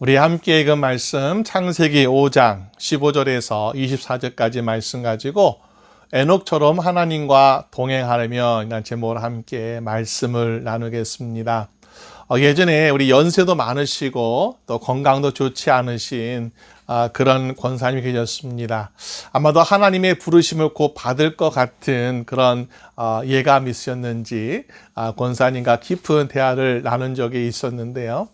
우리 함께 읽은 말씀 창세기 5장 15절에서 24절까지 말씀 가지고 에녹처럼 하나님과 동행하려며 이런 제목으로 함께 말씀을 나누겠습니다. 예전에 우리 연세도 많으시고 또 건강도 좋지 않으신 그런 권사님이 계셨습니다. 아마도 하나님의 부르심을 곧 받을 것 같은 그런 예감이 있었는지 권사님과 깊은 대화를 나눈 적이 있었는데요.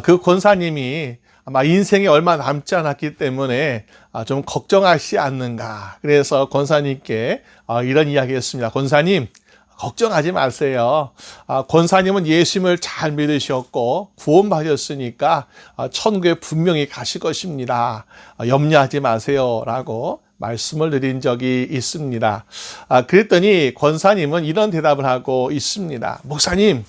그 권사님이 아마 인생이 얼마 남지 않았기 때문에 좀 걱정하시지 않는가. 그래서 권사님께 이런 이야기 했습니다. 권사님, 걱정하지 마세요. 권사님은 예수님을 잘 믿으셨고 구원받으셨으니까 천국에 분명히 가실 것입니다. 염려하지 마세요. 라고 말씀을 드린 적이 있습니다. 그랬더니 권사님은 이런 대답을 하고 있습니다. 목사님,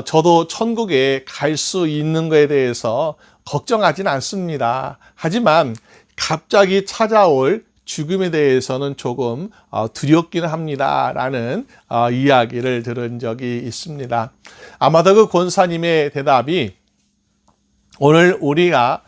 저도 천국에 갈 수 있는 것에 대해서 걱정하진 않습니다. 하지만 갑자기 찾아올 죽음에 대해서는 조금 두렵기는 합니다. 라는 이야기를 들은 적이 있습니다. 아마도 그 권사님의 대답이 오늘 우리가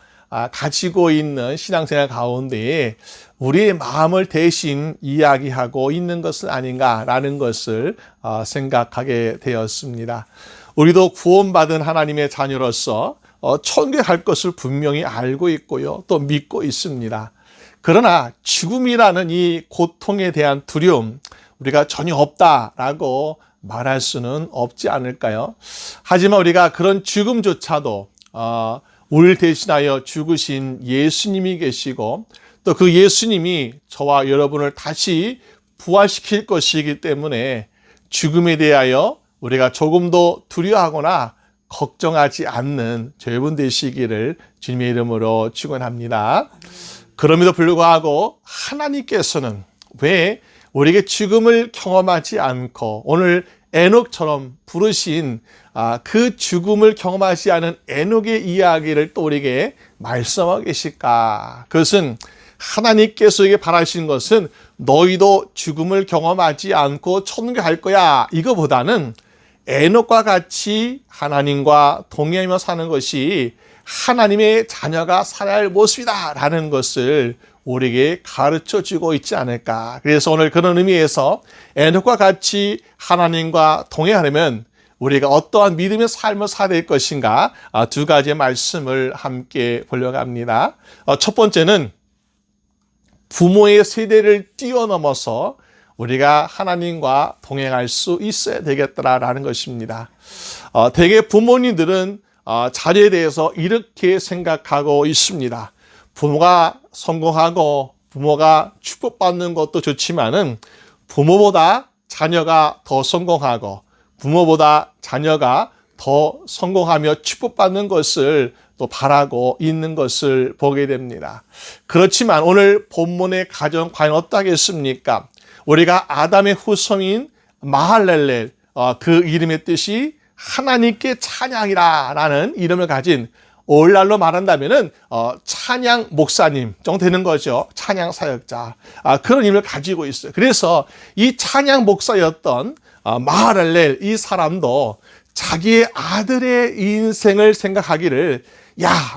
가지고 있는 신앙생활 가운데 우리의 마음을 대신 이야기하고 있는 것은 아닌가라는 것을 생각하게 되었습니다. 우리도 구원받은 하나님의 자녀로서 천국에 갈 것을 분명히 알고 있고요. 또 믿고 있습니다. 그러나 죽음이라는 이 고통에 대한 두려움, 우리가 전혀 없다라고 말할 수는 없지 않을까요? 하지만 우리가 그런 죽음조차도 우리를 대신하여 죽으신 예수님이 계시고 또 그 예수님이 저와 여러분을 다시 부활시킬 것이기 때문에 죽음에 대하여 우리가 조금도 두려워하거나 걱정하지 않는 저여러분 되시기를 주님의 이름으로 축원합니다. 그럼에도 불구하고 하나님께서는 왜 우리에게 죽음을 경험하지 않고 오늘 에녹처럼 부르신 그 죽음을 경험하지 않은 에녹의 이야기를 또 우리에게 말씀하고 계실까? 그것은 하나님께서 에게 바라시는 것은 너희도 죽음을 경험하지 않고 천국에 갈 거야. 이거보다는 에녹과 같이 하나님과 동행하며 사는 것이 하나님의 자녀가 살아야 할 모습이다 라는 것을 우리에게 가르쳐주고 있지 않을까. 그래서 오늘 그런 의미에서 에녹과 같이 하나님과 동행하려면 우리가 어떠한 믿음의 삶을 살아야 될 것인가 두 가지의 말씀을 함께 보려고 합니다. 첫 번째는 부모의 세대를 뛰어넘어서 우리가 하나님과 동행할 수 있어야 되겠다라는 것입니다. 대개 부모님들은 자녀에 대해서 이렇게 생각하고 있습니다. 부모가 성공하고 부모가 축복받는 것도 좋지만은 부모보다 자녀가 더 성공하고 부모보다 자녀가 더 성공하며 축복받는 것을 또 바라고 있는 것을 보게 됩니다. 그렇지만 오늘 본문의 가정 과연 어떠하겠습니까? 우리가 아담의 후손인 마할렐렐 그 이름의 뜻이 하나님께 찬양이라는 이름을 가진 오늘날로 말한다면은 찬양 목사님 정도 되는 거죠. 찬양 사역자 그런 이름을 가지고 있어요. 그래서 이 찬양 목사였던 마할렐렐 이 사람도 자기의 아들의 인생을 생각하기를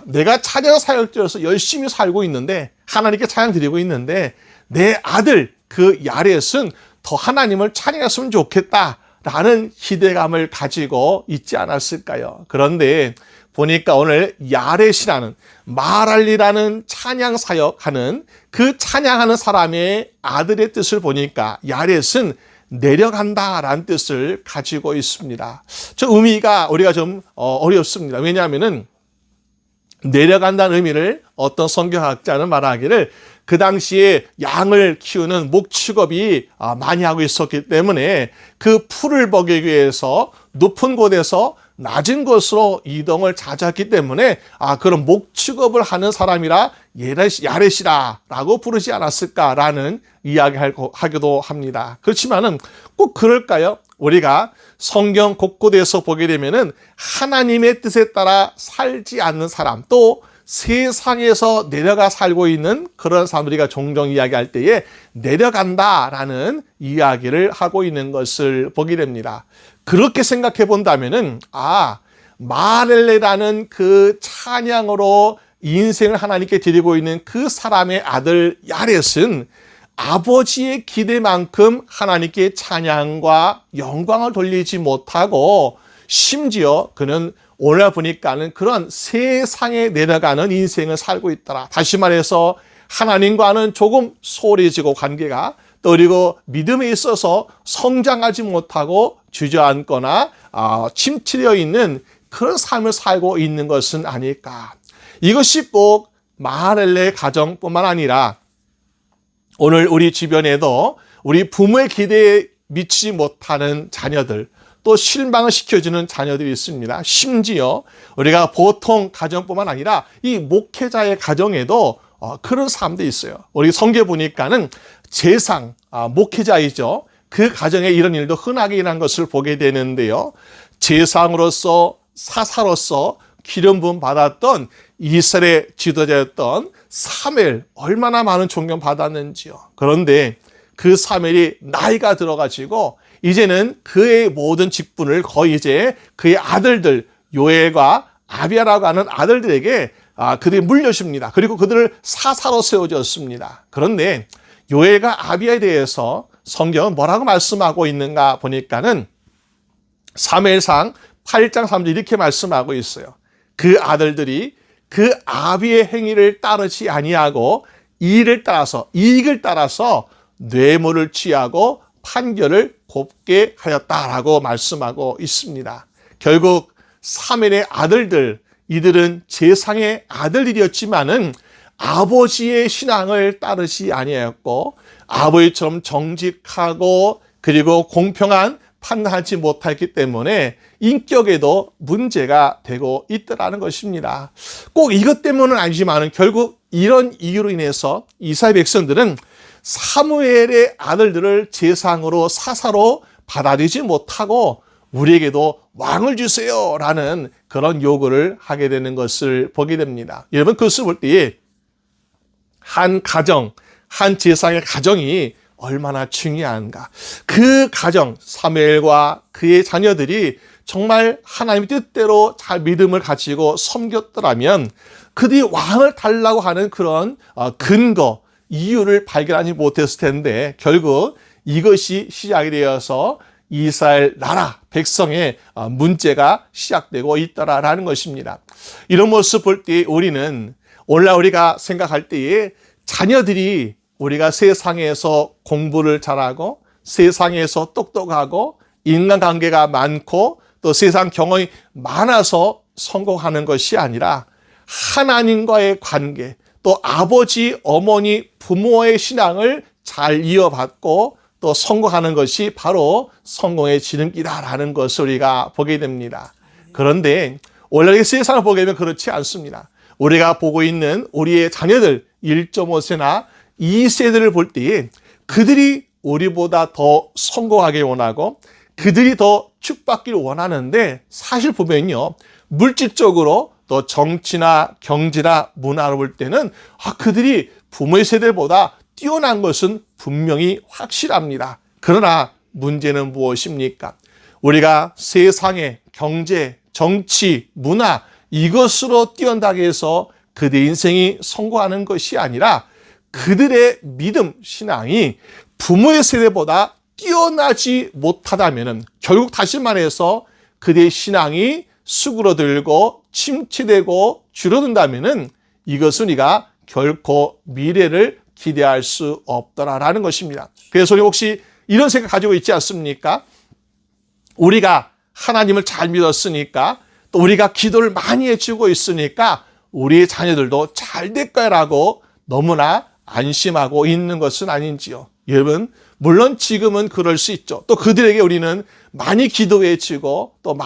내가 찬양 사역자로서 열심히 살고 있는데 하나님께 찬양 드리고 있는데 내 아들 그 야렛은 더 하나님을 찬양했으면 좋겠다라는 기대감을 가지고 있지 않았을까요? 그런데 보니까 오늘 야렛이라는 마랄리라는 찬양 사역하는 그 찬양하는 사람의 아들의 뜻을 보니까 야렛은 내려간다라는 뜻을 가지고 있습니다. 저 의미가 우리가 좀 어렵습니다. 왜냐하면은 내려간다는 의미를 어떤 성경학자는 말하기를 그 당시에 양을 키우는 목축업이 많이 하고 있었기 때문에 그 풀을 먹이기 위해서 높은 곳에서 낮은 곳으로 이동을 자주 했기 때문에 그런 목축업을 하는 사람이라 야렛이라고 부르지 않았을까라는 이야기하기도 합니다. 그렇지만은 꼭 그럴까요? 우리가 성경 곳곳에서 보게 되면은 하나님의 뜻에 따라 살지 않는 사람 또 세상에서 내려가 살고 있는 그런 사람들이 종종 이야기할 때에 내려간다라는 이야기를 하고 있는 것을 보게 됩니다. 그렇게 생각해 본다면은 마렐레라는 그 찬양으로 인생을 하나님께 드리고 있는 그 사람의 아들 야렛은 아버지의 기대만큼 하나님께 찬양과 영광을 돌리지 못하고 심지어 그는 오늘 보니까는 그런 세상에 내려가는 인생을 살고 있더라. 다시 말해서 하나님과는 조금 소홀해지고 관계가 또 그리고 믿음에 있어서 성장하지 못하고 주저앉거나 침체되어 있는 그런 삶을 살고 있는 것은 아닐까. 이것이 꼭 마할렐레 가정뿐만 아니라 오늘 우리 주변에도 우리 부모의 기대에 미치지 못하는 자녀들, 또 실망을 시켜주는 자녀들이 있습니다. 심지어 우리가 보통 가정뿐만 아니라 이 목회자의 가정에도 그런 사람들이 있어요. 우리 성경에 보니까는 재상, 목회자이죠. 그 가정에 이런 일도 흔하게 일어난 것을 보게 되는데요. 재상으로서 사사로서 기름 부음 받았던 이스라엘의 지도자였던 사무엘, 얼마나 많은 존경 받았는지요. 그런데 그 사무엘이 나이가 들어가지고 이제는 그의 모든 직분을 거의 이제 그의 아들들 요엘과 아비야라고 하는 아들들에게 그들이 물려줍니다. 그리고 그들을 사사로 세워줬습니다. 그런데 요엘과 아비야에 대해서 성경은 뭐라고 말씀하고 있는가 보니까는 사무엘상 8장 3절 이렇게 말씀하고 있어요. 그 아들들이 그 아비의 행위를 따르지 아니하고 이익을 따라서 뇌물을 취하고 판결을 곱게 하였다라고 말씀하고 있습니다. 결국 사무엘의 아들들, 이들은 제상의 아들들이었지만은 아버지의 신앙을 따르지 아니하였고 아버지처럼 정직하고 그리고 공평한 판단하지 못했기 때문에 인격에도 문제가 되고 있더라는 것입니다. 꼭 이것 때문은 아니지만 결국 이런 이유로 인해서 이스라엘 백성들은 사무엘의 아들들을 제상으로 사사로 받아들이지 못하고 우리에게도 왕을 주세요 라는 그런 요구를 하게 되는 것을 보게 됩니다. 여러분 그것을 볼 때에 한 가정, 한 제상의 가정이 얼마나 중요한가. 그 가정, 사무엘과 그의 자녀들이 정말 하나님의 뜻대로 잘 믿음을 가지고 섬겼더라면 그들이 왕을 달라고 하는 그런 근거, 이유를 발견하지 못했을 텐데 결국 이것이 시작이 되어서 이스라엘 나라 백성의 문제가 시작되고 있더라라는 것입니다. 이런 모습 볼 때 우리는 오늘날 우리가 생각할 때에 자녀들이 우리가 세상에서 공부를 잘하고 세상에서 똑똑하고 인간관계가 많고 또 세상 경험이 많아서 성공하는 것이 아니라 하나님과의 관계 또 아버지, 어머니, 부모의 신앙을 잘 이어받고 또 성공하는 것이 바로 성공의 지름길이라는 것을 우리가 보게 됩니다. 그런데 원래 세상을 보게 되면 그렇지 않습니다. 우리가 보고 있는 우리의 자녀들 1.5세나 2세들을 볼 때에 그들이 우리보다 더 성공하길 원하고 그들이 더 축복받기를 원하는데 사실 보면요. 물질적으로 또 정치나 경제나 문화로 볼 때는 그들이 부모의 세대보다 뛰어난 것은 분명히 확실합니다. 그러나 문제는 무엇입니까? 우리가 세상의 경제, 정치, 문화 이것으로 뛰어나게 해서 그들의 인생이 성공하는 것이 아니라 그들의 믿음, 신앙이 부모의 세대보다 뛰어나지 못하다면 결국 다시 말해서 그들의 신앙이 수그러들고 침체되고 줄어든다면 이것은 우리가 결코 미래를 기대할 수 없더라라는 것입니다. 그래서 우리 혹시 이런 생각 가지고 있지 않습니까? 우리가 하나님을 잘 믿었으니까 또 우리가 기도를 많이 해주고 있으니까 우리의 자녀들도 잘 될 거라고 너무나 안심하고 있는 것은 아닌지요. 여러분 물론 지금은 그럴 수 있죠. 또 그들에게 우리는 많이 기도해주고 또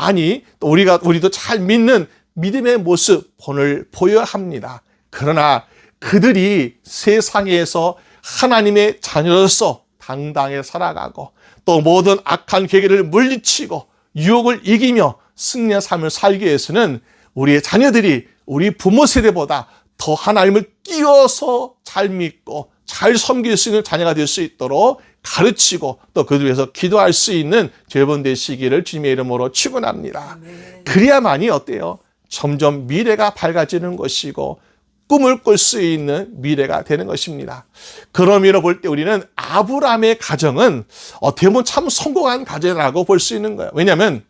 우리도 잘 믿는 믿음의 모습 오늘 보여야 합니다. 그러나 그들이 세상에서 하나님의 자녀로서 당당히 살아가고 또 모든 악한 계계를 물리치고 유혹을 이기며 승리의 삶을 살기 위해서는 우리의 자녀들이 우리 부모 세대보다 더 하나님을 뛰어서 잘 믿고 잘 섬길 수 있는 자녀가 될 수 있도록 가르치고 또 그들 위해서 기도할 수 있는 여러분 되시기를 주님의 이름으로 축원합니다. 그래야만이 어때요? 점점 미래가 밝아지는 것이고 꿈을 꿀 수 있는 미래가 되는 것입니다. 그런 의미로 볼 때 우리는 아브라함의 가정은 어떻게 보면 참 성공한 가정이라고 볼 수 있는 거예요. 왜냐하면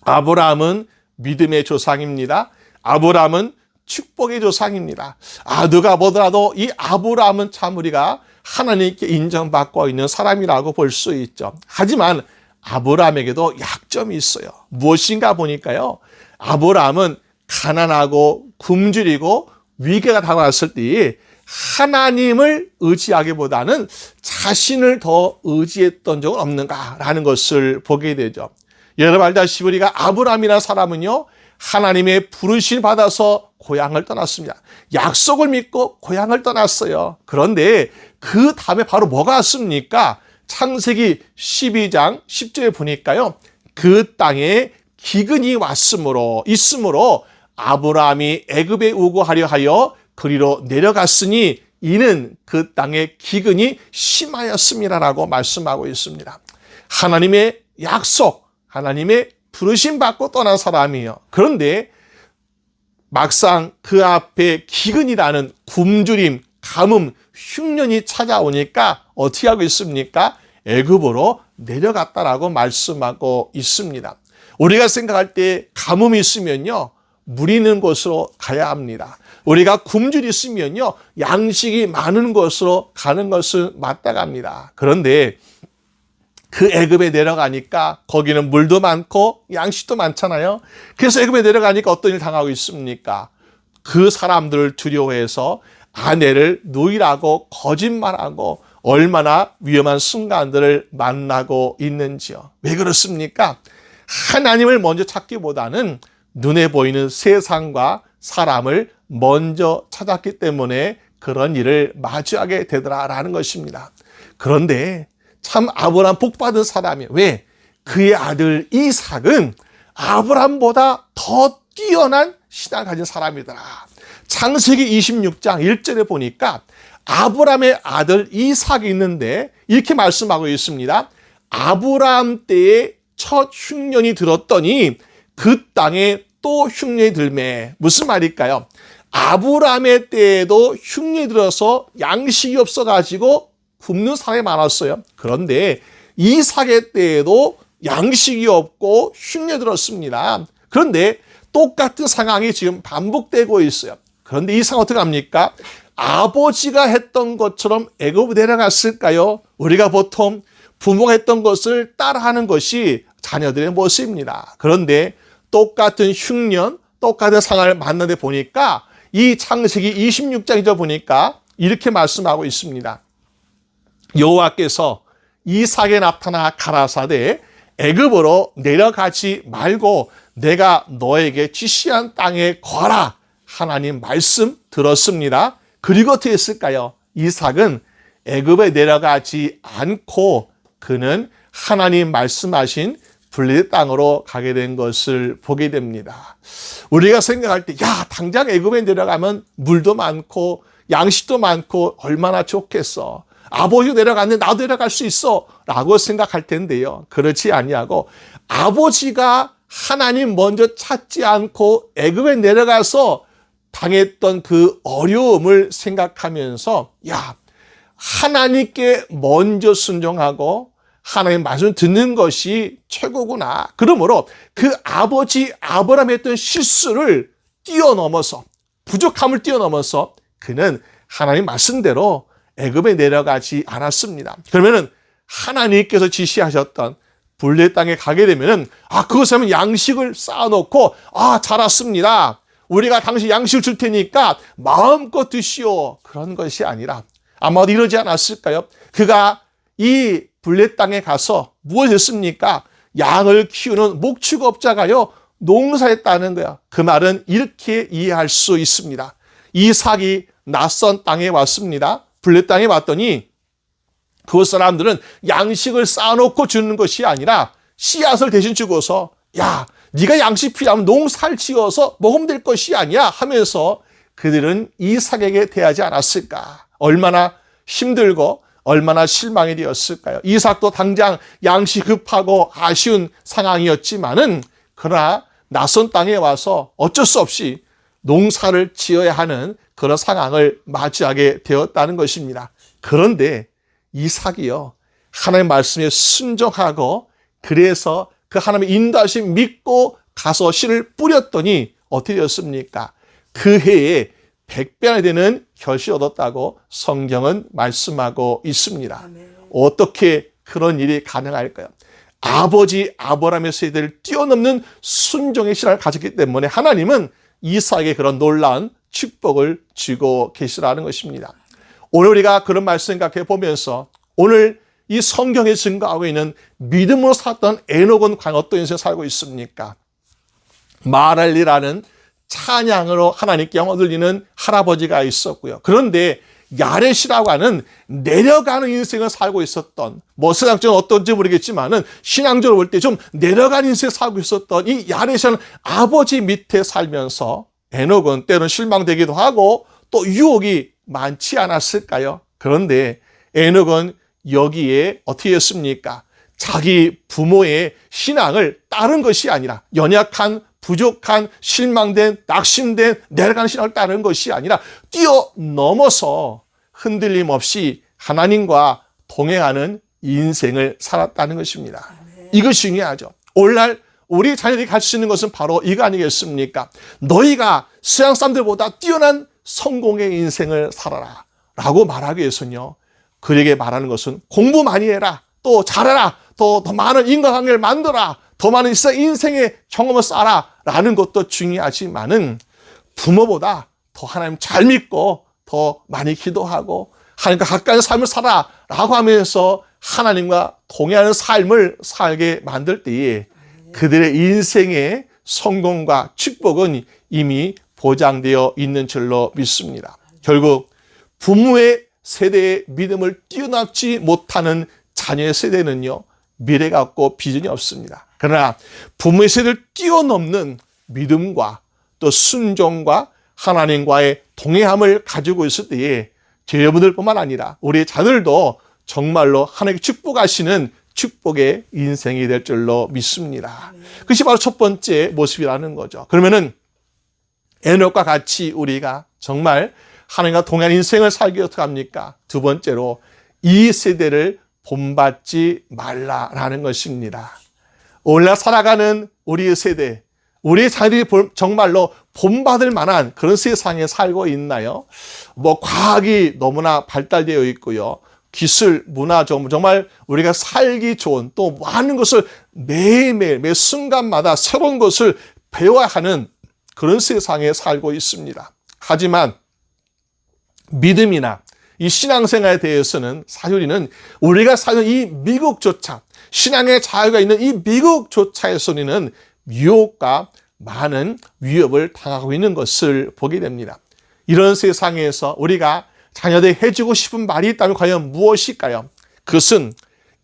아브라함은 믿음의 조상입니다. 아브라함은 축복의 조상입니다. 누가 보더라도 이 아브라함은 참 우리가 하나님께 인정받고 있는 사람이라고 볼 수 있죠. 하지만 아브라함에게도 약점이 있어요. 무엇인가 보니까요. 아브라함은 가난하고 굶주리고 위기가 다가왔을 때 하나님을 의지하기보다는 자신을 더 의지했던 적은 없는가라는 것을 보게 되죠. 여러분 알다시피 우리가 아브라함이라는 사람은요. 하나님의 부르심을 받아서 고향을 떠났습니다. 약속을 믿고 고향을 떠났어요. 그런데 그 다음에 바로 뭐가 왔습니까? 창세기 12장 10절에 보니까요. 그 땅에 기근이 있으므로 아브라함이 애굽에 우고하려 하여 그리로 내려갔으니 이는 그 땅에 기근이 심하였음이라라고 말씀하고 있습니다. 하나님의 약속, 하나님의 부르심 받고 떠난 사람이에요. 그런데 막상 그 앞에 기근이라는 굶주림, 가뭄, 흉년이 찾아오니까 어떻게 하고 있습니까? 애굽으로 내려갔다라고 말씀하고 있습니다. 우리가 생각할 때 가뭄이 있으면요. 물 있는 곳으로 가야 합니다. 우리가 굶주리 있으면요. 양식이 많은 곳으로 가는 것을 마땅합니다. 그런데 그 애굽에 내려가니까 거기는 물도 많고 양식도 많잖아요. 그래서 애굽에 내려가니까 어떤 일 당하고 있습니까? 그 사람들을 두려워해서 아내를 누이라고 거짓말하고 얼마나 위험한 순간들을 만나고 있는지요. 왜 그렇습니까? 하나님을 먼저 찾기보다는 눈에 보이는 세상과 사람을 먼저 찾았기 때문에 그런 일을 마주하게 되더라라는 것입니다. 그런데 참 아브라함 복받은 사람이에요. 왜? 그의 아들 이삭은 아브라함보다 더 뛰어난 신앙을 가진 사람이더라. 창세기 26장 1절에 보니까 아브라함의 아들 이삭이 있는데 이렇게 말씀하고 있습니다. 아브라함 때에 첫 흉년이 들었더니 그 땅에 또 흉년이 들매. 무슨 말일까요? 아브라함의 때에도 흉년이 들어서 양식이 없어가지고 굶는 사람이 많았어요. 그런데 이삭의 때에도 양식이 없고 흉년이 들었습니다. 그런데 똑같은 상황이 지금 반복되고 있어요. 그런데 이삭은 어떻게 합니까? 아버지가 했던 것처럼 애굽에 내려갔을까요? 우리가 보통 부모가 했던 것을 따라하는 것이 자녀들의 모습입니다. 그런데 똑같은 흉년, 똑같은 상황을 만나다 보니까 이 창세기 26장에 보니까 이렇게 말씀하고 있습니다. 여호와께서 이삭에 나타나 가라사대 애굽으로 내려가지 말고 내가 너에게 지시한 땅에 거하라. 하나님 말씀 들었습니다. 그리고 어떻게 했을까요? 이삭은 애굽에 내려가지 않고 그는 하나님 말씀하신 블레셋 땅으로 가게 된 것을 보게 됩니다. 우리가 생각할 때 당장 애굽에 내려가면 물도 많고 양식도 많고 얼마나 좋겠어. 아버지가 내려갔는데 나도 내려갈 수 있어 라고 생각할 텐데요. 그렇지 아니하고 아버지가 하나님 먼저 찾지 않고 애굽에 내려가서 당했던 그 어려움을 생각하면서 하나님께 먼저 순종하고 하나님 말씀을 듣는 것이 최고구나. 그러므로 그 아버지 아브라함이 했던 실수를 뛰어넘어서 부족함을 뛰어넘어서 그는 하나님 말씀대로 애굽에 내려가지 않았습니다. 그러면은 하나님께서 지시하셨던 블레셋 땅에 가게 되면은 그것에 하면 양식을 쌓아놓고 잘 왔습니다. 우리가 당신 양식을 줄 테니까 마음껏 드시오. 그런 것이 아니라 아마도 이러지 않았을까요? 그가 이 블레셋 땅에 가서 무엇을 했습니까? 양을 키우는 목축업자가요 농사했다는 거야. 그 말은 이렇게 이해할 수 있습니다. 이삭이 낯선 땅에 왔습니다. 블레셋 땅에 왔더니 그 사람들은 양식을 쌓아놓고 주는 것이 아니라 씨앗을 대신 주고서 네가 양식 필요하면 농사를 지어서 먹으면 될 것이 아니야 하면서 그들은 이삭에게 대하지 않았을까? 얼마나 힘들고 얼마나 실망이 되었을까요? 이삭도 당장 양식 급하고 아쉬운 상황이었지만은 그러나 낯선 땅에 와서 어쩔 수 없이 농사를 지어야 하는 그런 상황을 맞이하게 되었다는 것입니다. 그런데 이삭이요, 하나님의 말씀에 순종하고 그래서 그 하나님의 인도하심 믿고 가서 씨를 뿌렸더니 어떻게 되었습니까? 그 해에 100배나 되는 결실을 얻었다고 성경은 말씀하고 있습니다. 어떻게 그런 일이 가능할까요? 아버지 아브라함의 세대를 뛰어넘는 순종의 신앙을 가졌기 때문에 하나님은 이삭에게 그런 놀라운 축복을 주고 계시라는 것입니다. 오늘 우리가 그런 말씀 생각해 보면서 오늘 이 성경에 증거하고 있는 믿음으로 살았던 에녹은 과연 어떤 인생을 살고 있습니까? 마랄리라는 찬양으로 하나님께 영광 돌리는 할아버지가 있었고요. 그런데 야렛이라고 하는 내려가는 인생을 살고 있었던, 세상적으로 어떤지 모르겠지만은 신앙적으로 볼 때 좀 내려가는 인생을 살고 있었던 이 야렛이라는 아버지 밑에 살면서 에녹은 때로는 실망되기도 하고 또 유혹이 많지 않았을까요? 그런데 에녹은 여기에 어떻게 했습니까? 자기 부모의 신앙을 따른 것이 아니라 연약한 부족한 실망된 낙심된 내려가는 신앙을 따르는 것이 아니라 뛰어넘어서 흔들림 없이 하나님과 동행하는 인생을 살았다는 것입니다. 이것이 중요하죠. 오늘날 우리 자녀들이 가르칠 수 있는 것은 바로 이거 아니겠습니까? 너희가 서양 사람들보다 뛰어난 성공의 인생을 살아라 라고 말하기 위해서는요, 그에게 말하는 것은 공부 많이 해라, 또 잘해라, 더 많은 인간관계를 만들어라, 더 많은 인생의 경험을 쌓아라 라는 것도 중요하지만은 부모보다 더 하나님 잘 믿고 더 많이 기도하고 하나님과 가까이 삶을 살아 라고 하면서 하나님과 동행하는 삶을 살게 만들 때에 그들의 인생의 성공과 축복은 이미 보장되어 있는 줄로 믿습니다. 결국 부모의 세대의 믿음을 뛰어넘지 못하는 자녀의 세대는요, 미래가 없고 비전이 없습니다. 그러나 부모의 세대를 뛰어넘는 믿음과 또 순종과 하나님과의 동행함을 가지고 있을 때에 여러분들뿐만 아니라 우리 자녀들도 정말로 하나님께 축복하시는 축복의 인생이 될 줄로 믿습니다. 그것이 바로 첫 번째 모습이라는 거죠. 그러면은 에녹과 같이 우리가 정말 하나님과 동행하는 인생을 살기 어떻게 합니까? 두 번째로 이 세대를 본받지 말라라는 것입니다. 오늘날 살아가는 우리의 세대, 우리의 자녀들이 정말로 본받을 만한 그런 세상에 살고 있나요? 과학이 너무나 발달되어 있고요. 기술, 문화, 정말 우리가 살기 좋은 또 많은 것을 매일매일, 매 순간마다 새로운 것을 배워야 하는 그런 세상에 살고 있습니다. 하지만 믿음이나 이 신앙생활에 대해서는 사실 우리는 우리가 사는 이 미국조차, 신앙의 자유가 있는 이 미국조차에서는 유혹과 많은 위협을 당하고 있는 것을 보게 됩니다. 이런 세상에서 우리가 자녀들이 해주고 싶은 말이 있다면 과연 무엇일까요? 그것은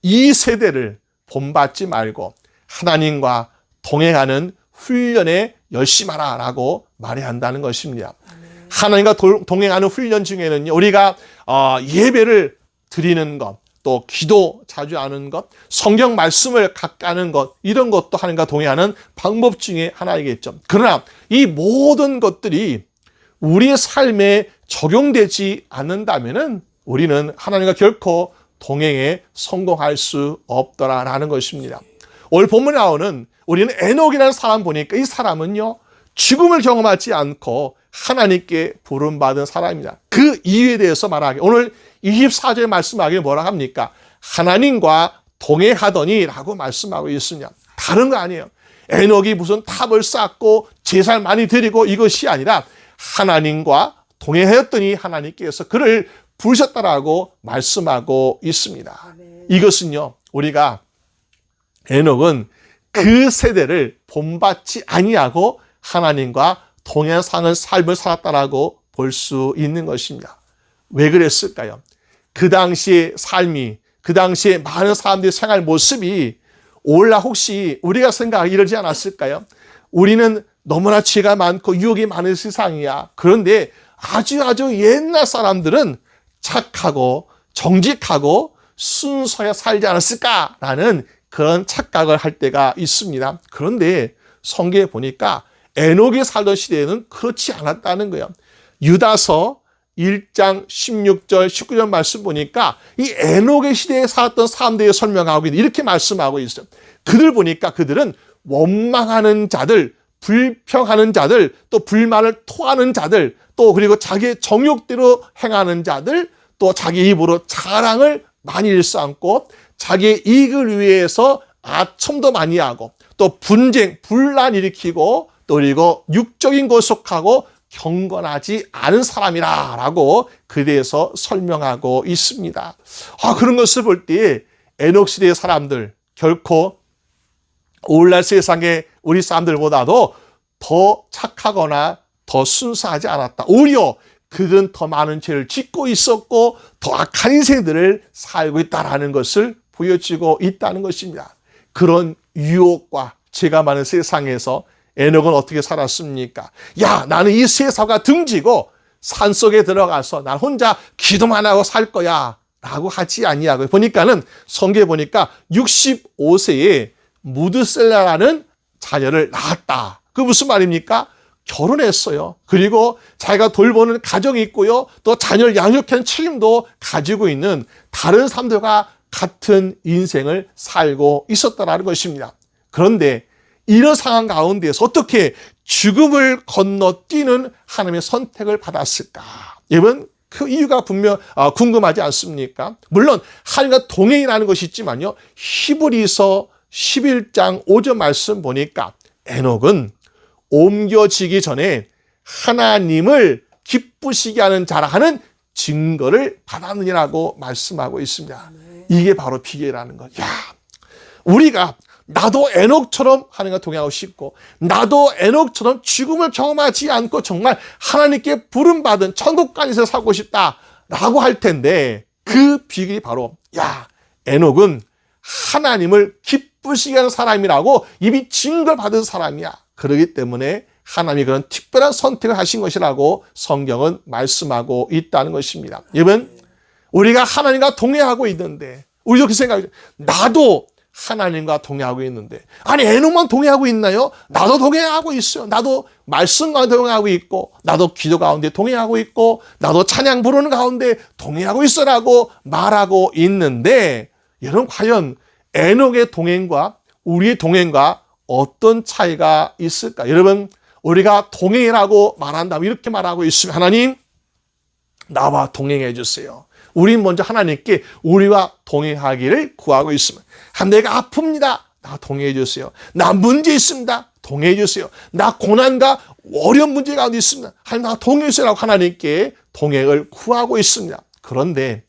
이 세대를 본받지 말고 하나님과 동행하는 훈련에 열심히 하라 라고 말해야 한다는 것입니다. 하나님과 동행하는 훈련 중에는 우리가 예배를 드리는 것, 또 기도 자주 하는 것, 성경 말씀을 가까이 하는 것, 이런 것도 하나님과 동행하는 방법 중에 하나이겠죠. 그러나 이 모든 것들이 우리의 삶에 적용되지 않는다면은 우리는 하나님과 결코 동행에 성공할 수 없더라라는 것입니다. 오늘 본문에 나오는 우리는 에녹이라는 사람 보니까 이 사람은요, 죽음을 경험하지 않고 하나님께 부름받은 사람입니다. 그 이유에 대해서 말하기, 오늘 24절 말씀하기를 뭐라 합니까? 하나님과 동행하더니 라고 말씀하고 있습니다. 다른 거 아니에요. 에녹이 무슨 탑을 쌓고 제사를 많이 드리고 이것이 아니라 하나님과 동행하였더니 하나님께서 그를 부르셨다라고 말씀하고 있습니다. 이것은요, 우리가 에녹은 그 세대를 본받지 아니하고 하나님과 동행 사는 삶을 살았다라고 볼 수 있는 것입니다. 왜 그랬을까요? 그 당시의 삶이, 그 당시에 많은 사람들의 생활 모습이 오늘날 혹시 우리가 생각하기 이러지 않았을까요? 우리는 너무나 죄가 많고 유혹이 많은 세상이야. 그런데 아주 옛날 사람들은 착하고 정직하고 순수하게 살지 않았을까라는 그런 착각을 할 때가 있습니다. 그런데 성경에 보니까 에녹이 살던 시대에는 그렇지 않았다는 거예요. 유다서 1장 16절 19절 말씀 보니까 이 에녹의 시대에 살았던 사람들이 설명하고 이렇게 말씀하고 있어요. 그들 보니까 그들은 원망하는 자들, 불평하는 자들, 또 불만을 토하는 자들, 또 그리고 자기의 정욕대로 행하는 자들, 또 자기 입으로 자랑을 많이 일삼고 자기의 이익을 위해서 아첨도 많이 하고 또 분쟁, 분란 일으키고 또 그리고 육적인 것에 속하고 경건하지 않은 사람이라고 그대에서 설명하고 있습니다. 그런 것을 볼 때 에녹 시대의 사람들 결코 오늘날 세상의 우리 사람들보다도 더 착하거나 더 순수하지 않았다. 오히려 그들은 더 많은 죄를 짓고 있었고 더 악한 인생들을 살고 있다는 것을 보여주고 있다는 것입니다. 그런 유혹과 죄가 많은 세상에서 에녹은 어떻게 살았습니까? 야, 나는 이 세상과 등지고 산속에 들어가서 난 혼자 기도만 하고 살 거야 라고 하지 아니하고 보니까는 성경에 보니까 65세에 무드셀라라는 자녀를 낳았다. 그 무슨 말입니까? 결혼했어요. 그리고 자기가 돌보는 가정이 있고요. 또 자녀를 양육하는 책임도 가지고 있는 다른 사람들과 같은 인생을 살고 있었다는 것입니다. 그런데 이런 상황 가운데서 어떻게 죽음을 건너뛰는 하나님의 선택을 받았을까? 여러분, 그 이유가 분명 궁금하지 않습니까? 물론 하나님과 동행이라는 것이 있지만요. 히브리서 11장 5절 말씀 보니까 에녹은 옮겨지기 전에 하나님을 기쁘시게 하는 자라 하는 증거를 받았느니라고 말씀하고 있습니다. 이게 바로 비결이라는 거예요. 우리가 나도 에녹처럼 하나님과 동행하고 싶고 나도 에녹처럼 죽음을 경험하지 않고 정말 하나님께 부름받은 천국까지서 살고 싶다라고 할 텐데 그 비결이 바로 에녹은 하나님을 기쁘시게 하는 사람이라고 이미 증거를 받은 사람이야. 그렇기 때문에 하나님이 그런 특별한 선택을 하신 것이라고 성경은 말씀하고 있다는 것입니다. 여러분, 우리가 하나님과 동행하고 있는데 우리도 그 생각이죠. 나도 하나님과 동행하고 있는데 아니 에녹만 동행하고 있나요? 나도 동행하고 있어요. 나도 말씀과 동행하고 있고 나도 기도 가운데 동행하고 있고 나도 찬양 부르는 가운데 동행하고 있어라고 말하고 있는데 여러분 과연 에녹의 동행과 우리의 동행과 어떤 차이가 있을까? 여러분 우리가 동행이라고 말한다면 이렇게 말하고 있으면 하나님 나와 동행해 주세요. 우린 먼저 하나님께 우리와 동행하기를 구하고 있으면 내가 아픕니다. 나 동행해 주세요. 나 문제 있습니다. 동행해 주세요. 나 고난과 어려운 문제 가운데 있습니다. 하나님 나 동행해 주세요라고 하나님께 동행을 구하고 있습니다. 그런데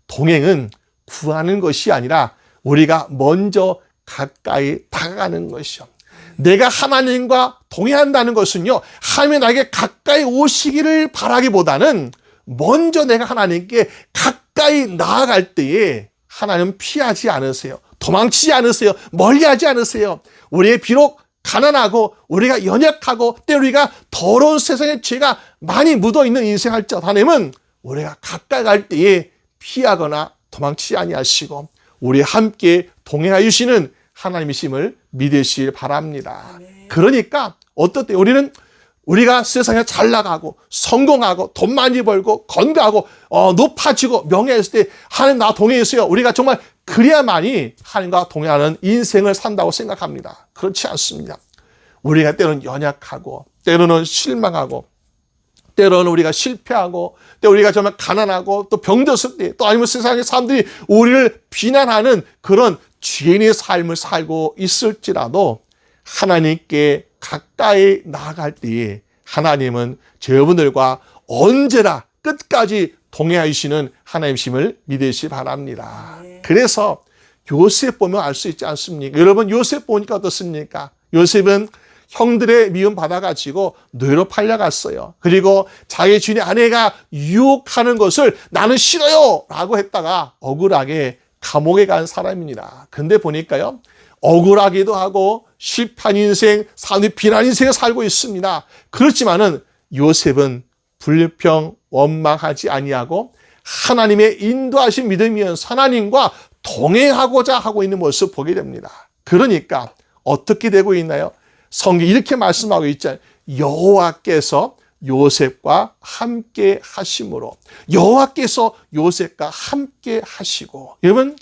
동행은 구하는 것이 아니라 우리가 먼저 가까이 다가가는 것이요. 내가 하나님과 동행한다는 것은요. 하나님이 나에게 가까이 오시기를 바라기보다는 먼저 내가 하나님께 가까이 나아갈 때에 하나님은 피하지 않으세요. 도망치지 않으세요. 멀리하지 않으세요. 우리의 비록 가난하고 우리가 연약하고 때로 우리가 더러운 세상의 죄가 많이 묻어있는 인생 할지라도 하나님은 우리가 가까이 갈 때에 피하거나 도망치지 아니하시고 우리 함께 동행하여 주시는 하나님이심을 믿으시길 바랍니다. 그러니까 어떨 때 우리가 세상에 잘 나가고 성공하고 돈 많이 벌고 건강하고 높아지고 명예했을 때 하나님 나와 동행했어요. 우리가 정말 그래야만이 하나님과 동행하는 인생을 산다고 생각합니다. 그렇지 않습니다. 우리가 때로는 연약하고 때로는 실망하고 때로는 우리가 실패하고 또 우리가 정말 가난하고 또 병들었을 때 또 아니면 세상의 사람들이 우리를 비난하는 그런 죄인의 삶을 살고 있을지라도 하나님께 가까이 나아갈 때에 하나님은 여러분들과 언제나 끝까지 동행하시는 하나님심을 믿으시기 바랍니다. 그래서 요셉 보면 알 수 있지 않습니까? 여러분 요셉 보니까 어떻습니까? 요셉은 형들의 미움 받아가지고 노예로 팔려갔어요. 그리고 자기 주인의 아내가 유혹하는 것을 나는 싫어요 라고 했다가 억울하게 감옥에 간 사람입니다. 근데 보니까요. 억울하기도 하고 실패한 인생, 사람들이 비난 인생을 살고 있습니다. 그렇지만은 요셉은 불평, 원망하지 아니하고 하나님의 인도하신 믿음이면서 하나님과 동행하고자 하고 있는 모습을 보게 됩니다. 그러니까 어떻게 되고 있나요? 성경이 이렇게 말씀하고 있잖아요. 여호와께서 요셉과 함께 하심으로, 여호와께서 요셉과 함께 하시고. 여러분,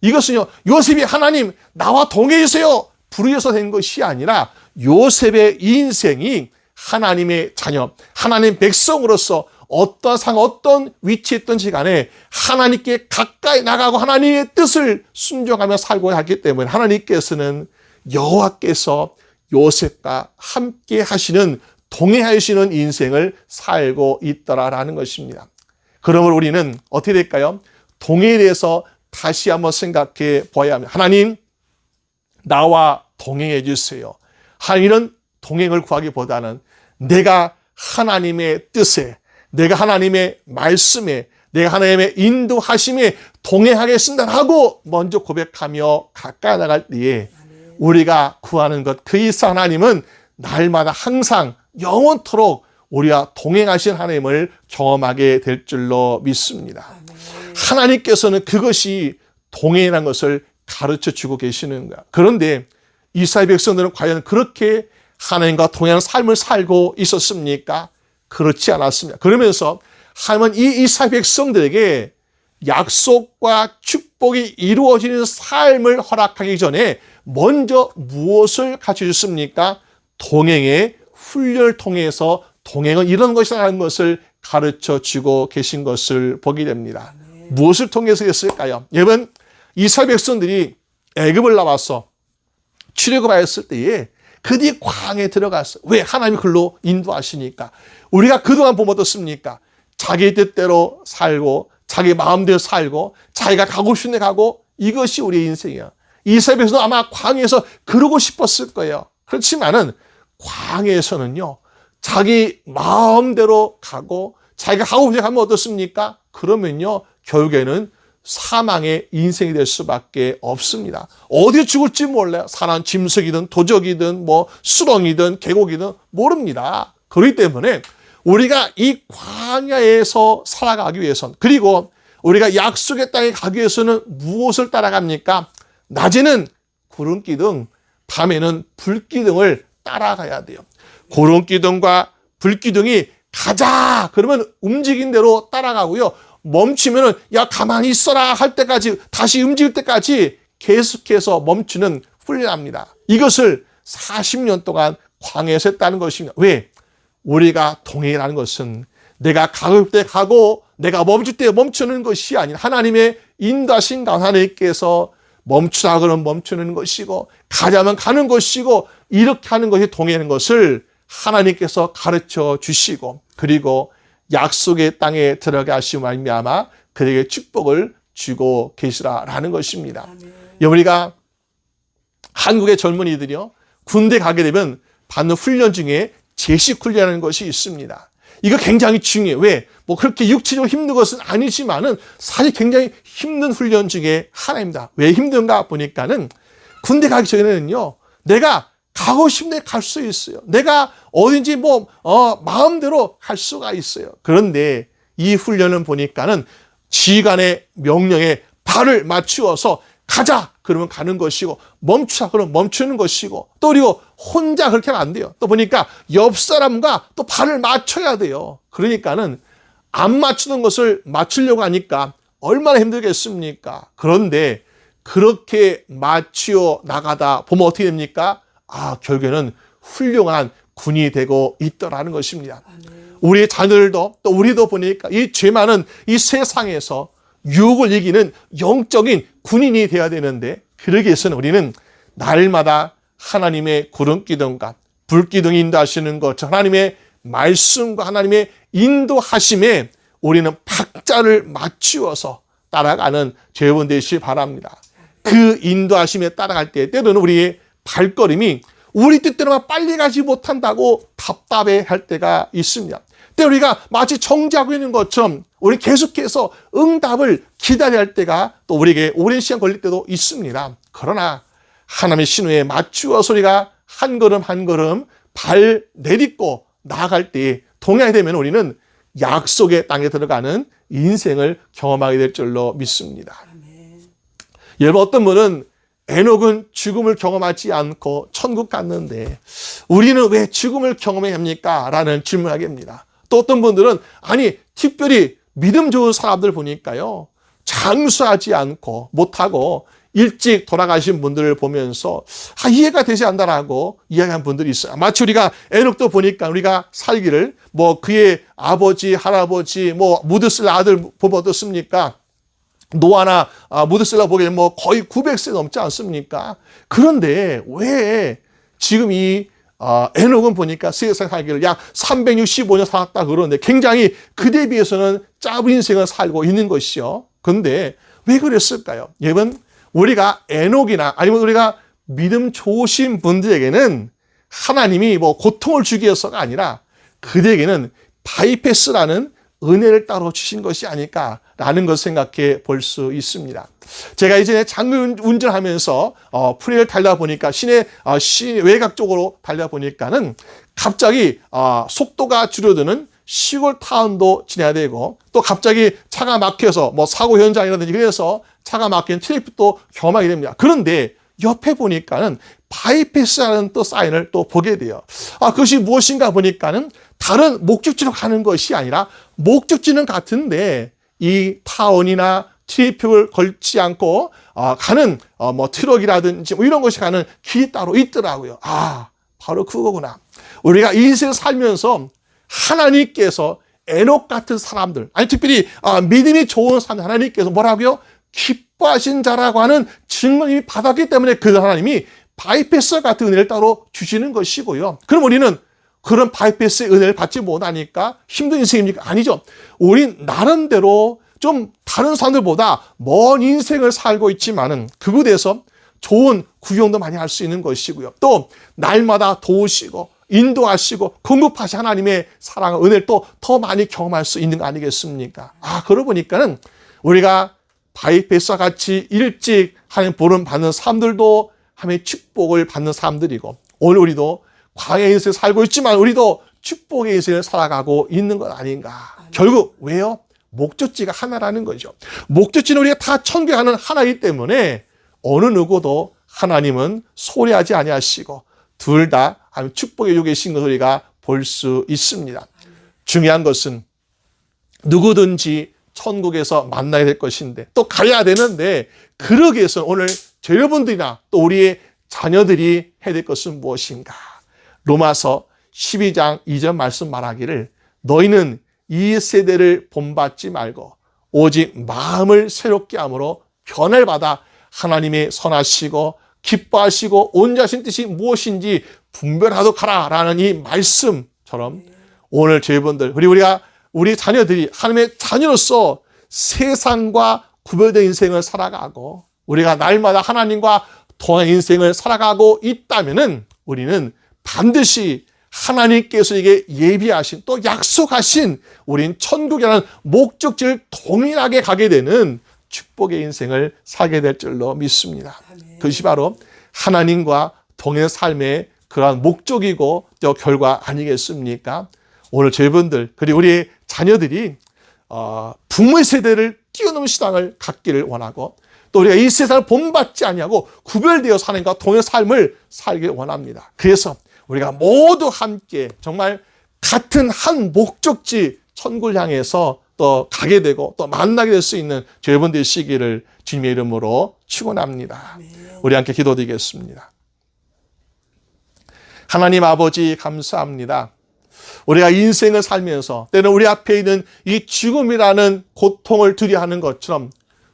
이것은요, 요셉이 하나님 나와 동행해 주세요 부르셔서 된 것이 아니라 요셉의 인생이 하나님의 자녀, 하나님 백성으로서 어떤 상, 어떤 위치에 있든지 간에 하나님께 가까이 나가고 하나님의 뜻을 순종하며 살고 하기 때문에 하나님께서는 여호와께서 요셉과 함께 하시는, 동행하시는 인생을 살고 있더라라는 것입니다. 그러므로 우리는 어떻게 될까요? 동행에 대해서 다시 한번 생각해 보아야 합니다. 하나님, 나와 동행해 주세요. 하나님은 동행을 구하기보다는 내가 하나님의 뜻에, 내가 하나님의 말씀에, 내가 하나님의 인도하심에 동행하겠습니다 하고 먼저 고백하며 가까이 나갈 때에 우리가 구하는 것, 그 이상 하나님은 날마다 항상 영원토록 우리와 동행하신 하나님을 경험하게 될 줄로 믿습니다. 하나님께서는 그것이 동행이라는 것을 가르쳐 주고 계시는 거야. 그런데 이스라엘 백성들은 과연 그렇게 하나님과 동행하는 삶을 살고 있었습니까? 그렇지 않았습니다. 그러면서 하나님은 이 이스라엘 백성들에게 약속과 축복이 이루어지는 삶을 허락하기 전에 먼저 무엇을 가르쳐줬습니까? 동행의 훈련을 통해서 동행은 이런 것이라는 것을 가르쳐주고 계신 것을 보게 됩니다. 무엇을 통해서 했을까요? 여러분, 이스라엘 백성들이 애굽을 나와서 출애굽하였을 때에 그 뒤에 광야에 들어갔어요. 왜? 하나님이 글로 인도하시니까. 우리가 그동안 보면 어떻습니까? 자기 뜻대로 살고 자기 마음대로 살고 자기가 가고 싶은 데 가고, 이것이 우리의 인생이야. 이스라엘 백성도 아마 광야에서 그러고 싶었을 거예요. 그렇지만은 광야에서는요, 자기 마음대로 가고 자기가 가고 싶은 데 가면 어떻습니까? 그러면요, 결국에는 사망의 인생이 될 수밖에 없습니다. 어디에 죽을지 몰라요. 사람 짐승이든 도적이든 뭐 수렁이든 계곡이든 모릅니다. 그렇기 때문에 우리가 이 광야에서 살아가기 위해서는, 그리고 우리가 약속의 땅에 가기 위해서는 무엇을 따라갑니까? 낮에는 구름기둥, 밤에는 불기둥을 따라가야 돼요. 구름기둥과 불기둥이 가자 그러면 움직인 대로 따라가고요. 멈추면은 야 가만히 있어라 할 때까지, 다시 움직일 때까지 계속해서 멈추는 훈련합니다. 이것을 40년 동안 광야에서 했다는 것입니다. 왜? 우리가 동행이라는 것은 내가 가고 때 가고 내가 멈출 때 멈추는 것이 아니라 하나님의 인도하신 하나님께서 멈추라 그러면 멈추는 것이고 가자면 가는 것이고, 이렇게 하는 것이 동행하는 것을 하나님께서 가르쳐 주시고, 그리고 약속의 땅에 들어가시고 말미암아 그에게 축복을 주고 계시라라는 것입니다. 우리가 한국의 젊은이들이요, 군대 가게 되면 받는 훈련 중에 제식 훈련이라는 것이 있습니다. 이거 굉장히 중요해요. 왜? 뭐 그렇게 육체적으로 힘든 것은 아니지만은 사실 굉장히 힘든 훈련 중에 하나입니다. 왜 힘든가 보니까는 군대 가기 전에는요, 내가 가고 싶은 데 갈 수 있어요. 내가 어딘지 마음대로 갈 수가 있어요. 그런데 이 훈련은 보니까는 지휘관의 명령에 발을 맞추어서 가자 그러면 가는 것이고, 멈추자 그러면 멈추는 것이고, 또 그리고 혼자 그렇게 하면 안 돼요. 또 보니까 옆 사람과 또 발을 맞춰야 돼요. 그러니까는 안 맞추는 것을 맞추려고 하니까 얼마나 힘들겠습니까? 그런데 그렇게 맞추어 나가다 보면 어떻게 됩니까? 결국에는 훌륭한 군이 되고 있더라는 것입니다. 우리의 자녀들도 또 우리도 보니까 이 죄 많은 이 세상에서 유혹을 이기는 영적인 군인이 되어야 되는데, 그러기 위해서는 우리는 날마다 하나님의 구름기둥과 불기둥이 인도하시는 것, 하나님의 말씀과 하나님의 인도하심에 우리는 박자를 맞추어서 따라가는 여러분 되시기 바랍니다. 그 인도하심에 따라갈 때 때로는 우리의 발걸음이 우리 뜻대로만 빨리 가지 못한다고 답답해할 때가 있습니다. 때로 우리가 마치 정지하고 있는 것처럼 우리 계속해서 응답을 기다려야 할 때가 또 우리에게 오랜 시간 걸릴 때도 있습니다. 그러나 하나님의 신호에 맞추어서 우리가 한 걸음 한 걸음 발 내딛고 나아갈 때 동행하게 되면 우리는 약속의 땅에 들어가는 인생을 경험하게 될 줄로 믿습니다. 여러분, 어떤 분은 에녹은 죽음을 경험하지 않고 천국 갔는데 우리는 왜 죽음을 경험해야 합니까? 라는 질문을 하게 됩니다. 또 어떤 분들은 아니 특별히 믿음 좋은 사람들 보니까요, 장수하지 않고 못하고 일찍 돌아가신 분들을 보면서 이해가 되지 않는다라고 이야기한 분들이 있어요. 마치 우리가 에녹도 보니까 우리가 살기를 그의 아버지, 할아버지, 무드슬라 아들 보면 어떻습니까? 노아나 무드슬라 보기에는 거의 900세 넘지 않습니까? 그런데 왜 지금 이 에녹은 보니까 세상 살기를 약 365년 살았다 그러는데 굉장히 그에 비해서는 짧은 인생을 살고 있는 것이요. 그런데 왜 그랬을까요? 여러분, 우리가 에녹이나 아니면 우리가 믿음 좋으신 분들에게는 하나님이 고통을 주기 위해서가 아니라 그들에게는 바이패스라는 은혜를 따로 주신 것이 아닐까라는 것을 생각해 볼 수 있습니다. 제가 이전에 장기 운전하면서 프레이를 달다 보니까 시내 외곽 쪽으로 달다 보니까는 갑자기 속도가 줄어드는 시골 타운도 지나야 되고 또 갑자기 차가 막혀서 사고 현장이라든지 그래서 차가 막힌 트래픽도 경험하게 됩니다. 그런데 옆에 보니까는 바이패스라는 또 사인을 또 보게 돼요. 그것이 무엇인가 보니까는 다른 목적지로 가는 것이 아니라 목적지는 같은데 이 타운이나 트래픽을 걸지 않고 가는 트럭이라든지 이런 것이 가는 길이 따로 있더라고요. 바로 그거구나. 우리가 인생을 살면서 하나님께서 에녹 같은 사람들, 아니 특별히 믿음이 좋은 사람, 하나님께서 뭐라고요? 기뻐하신 자라고 하는 증거를 이미 받았기 때문에 그 하나님이 바이패스 같은 은혜를 따로 주시는 것이고요. 그럼 우리는 그런 바이패스의 은혜를 받지 못하니까 힘든 인생입니까? 아니죠. 우린 나름대로 좀 다른 사람들보다 먼 인생을 살고 있지만은 그곳에서 좋은 구경도 많이 할 수 있는 것이고요. 또 날마다 도우시고 인도하시고 공급하신 하나님의 사랑과 은혜를 또 더 많이 경험할 수 있는 거 아니겠습니까? 그러고 보니까는 우리가 바이패스와 같이 일찍 하나님 보름 받는 사람들도 하나님의 축복을 받는 사람들이고 오늘 우리도 광야의 인생을 살고 있지만 우리도 축복의 인생을 살아가고 있는 것 아닌가. 결국 왜요? 목적지가 하나라는 거죠. 목적지는 우리가 다 천국에 가는 하나이기 때문에 어느 누구도 하나님은 소리하지 아니하시고 둘 다 축복의 유혹에 계신 것을 우리가 볼 수 있습니다. 중요한 것은 누구든지 천국에서 만나야 될 것인데 또 가야 되는데 그러기 위해서 오늘 여러분들이나 또 우리의 자녀들이 해야 될 것은 무엇인가? 로마서 12장 2절 말씀 말하기를 너희는 이 세대를 본받지 말고 오직 마음을 새롭게 함으로 변을 받아 하나님의 선하시고 기뻐하시고 온전하신 뜻이 무엇인지 분별하도록 하라라는 이 말씀처럼 오늘 저희분들 우리 자녀들이 하나님의 자녀로서 세상과 구별된 인생을 살아가고 우리가 날마다 하나님과 동행의 인생을 살아가고 있다면은 우리는 반드시 하나님께서 이게 예비하신 또 약속하신 우린 천국이라는 목적지를 동일하게 가게 되는 축복의 인생을 살게 될 줄로 믿습니다. 그것이 바로 하나님과 동행의 삶의 그러한 목적이고 또 결과 아니겠습니까? 오늘 저희분들 그리고 우리 자녀들이 부모의 세대를 뛰어넘는 신앙을 갖기를 원하고 또 우리가 이 세상을 본받지 아니하고 구별되어 사는과 동행의 삶을 살기를 원합니다. 그래서 우리가 모두 함께 정말 같은 한 목적지 천국을 향해서 또 가게 되고 또 만나게 될 수 있는 저희분 되시기를 주님의 이름으로 축원합니다. 우리 함께 기도드리겠습니다. 하나님 아버지 감사합니다. 우리가 인생을 살면서 때는 우리 앞에 있는 이 죽음이라는 고통을 두려워하는 것처럼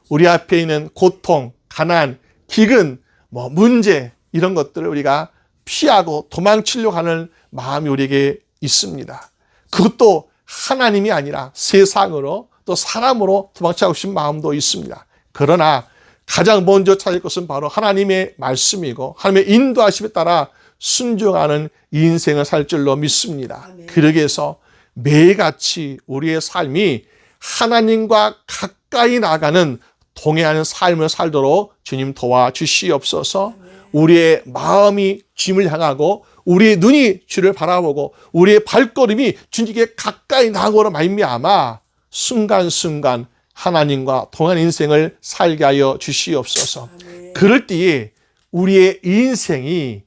우리 앞에 있는 고통, 가난, 기근, 문제 이런 것들을 우리가 피하고 도망치려고 하는 마음이 우리에게 있습니다. 그것도 하나님이 아니라 세상으로 또 사람으로 도망치고 싶은 마음도 있습니다. 그러나 가장 먼저 찾을 것은 바로 하나님의 말씀이고 하나님의 인도하심에 따라 순종하는 인생을 살 줄로 믿습니다. 그러기 위해서 매일같이 우리의 삶이 하나님과 가까이 나가는 동행하는 삶을 살도록 주님 도와주시옵소서. 우리의 마음이 주님을 향하고 우리의 눈이 주를 바라보고 우리의 발걸음이 주님께 가까이 나아가로 말미암아 순간순간 하나님과 동안 인생을 살게 하여 주시옵소서. 그럴 때에 우리의 인생이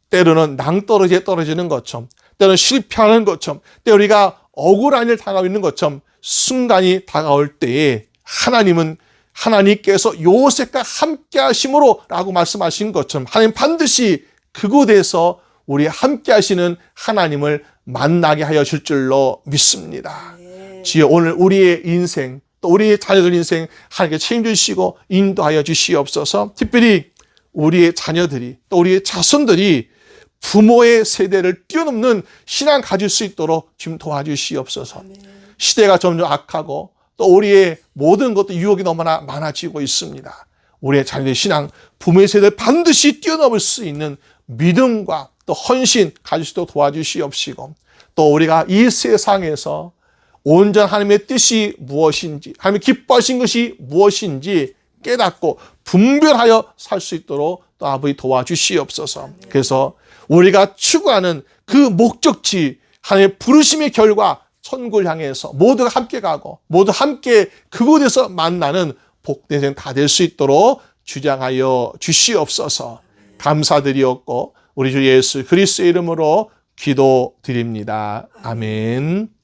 때로는 낭떠러지에 떨어지는 것처럼, 때로는 실패하는 것처럼, 때로 우리가 억울한 일을 당하고 있는 것처럼 순간이 다가올 때에 하나님께서 요셉과 함께 하심으로 라고 말씀하신 것처럼 하나님 반드시 그곳에서 우리 함께 하시는 하나님을 만나게 하여 줄 줄로 믿습니다. 주여, 오늘 우리의 인생, 또 우리의 자녀들 인생 하나님께 책임주시고 인도하여 주시옵소서. 특별히 우리의 자녀들이, 또 우리의 자손들이 부모의 세대를 뛰어넘는 신앙 가질 수 있도록 좀 도와주시옵소서. 시대가 점점 악하고 또 우리의 모든 것도 유혹이 너무나 많아지고 있습니다. 우리의 자녀의 신앙, 부모의 세대를 반드시 뛰어넘을 수 있는 믿음과 또 헌신 가질 수 있도록 도와주시옵시고, 또 우리가 이 세상에서 온전 하나님의 뜻이 무엇인지, 하나님이 기뻐하신 것이 무엇인지 깨닫고 분별하여 살 수 있도록 또 아버지 도와주시옵소서. 그래서 우리가 추구하는 그 목적지, 하나님의 부르심의 결과 천국을 향해서 모두가 함께 가고 모두 함께 그곳에서 만나는 복된 인생 다 될 수 있도록 주장하여 주시옵소서. 감사드리옵고 우리 주 예수 그리스도의 이름으로 기도드립니다. 아멘.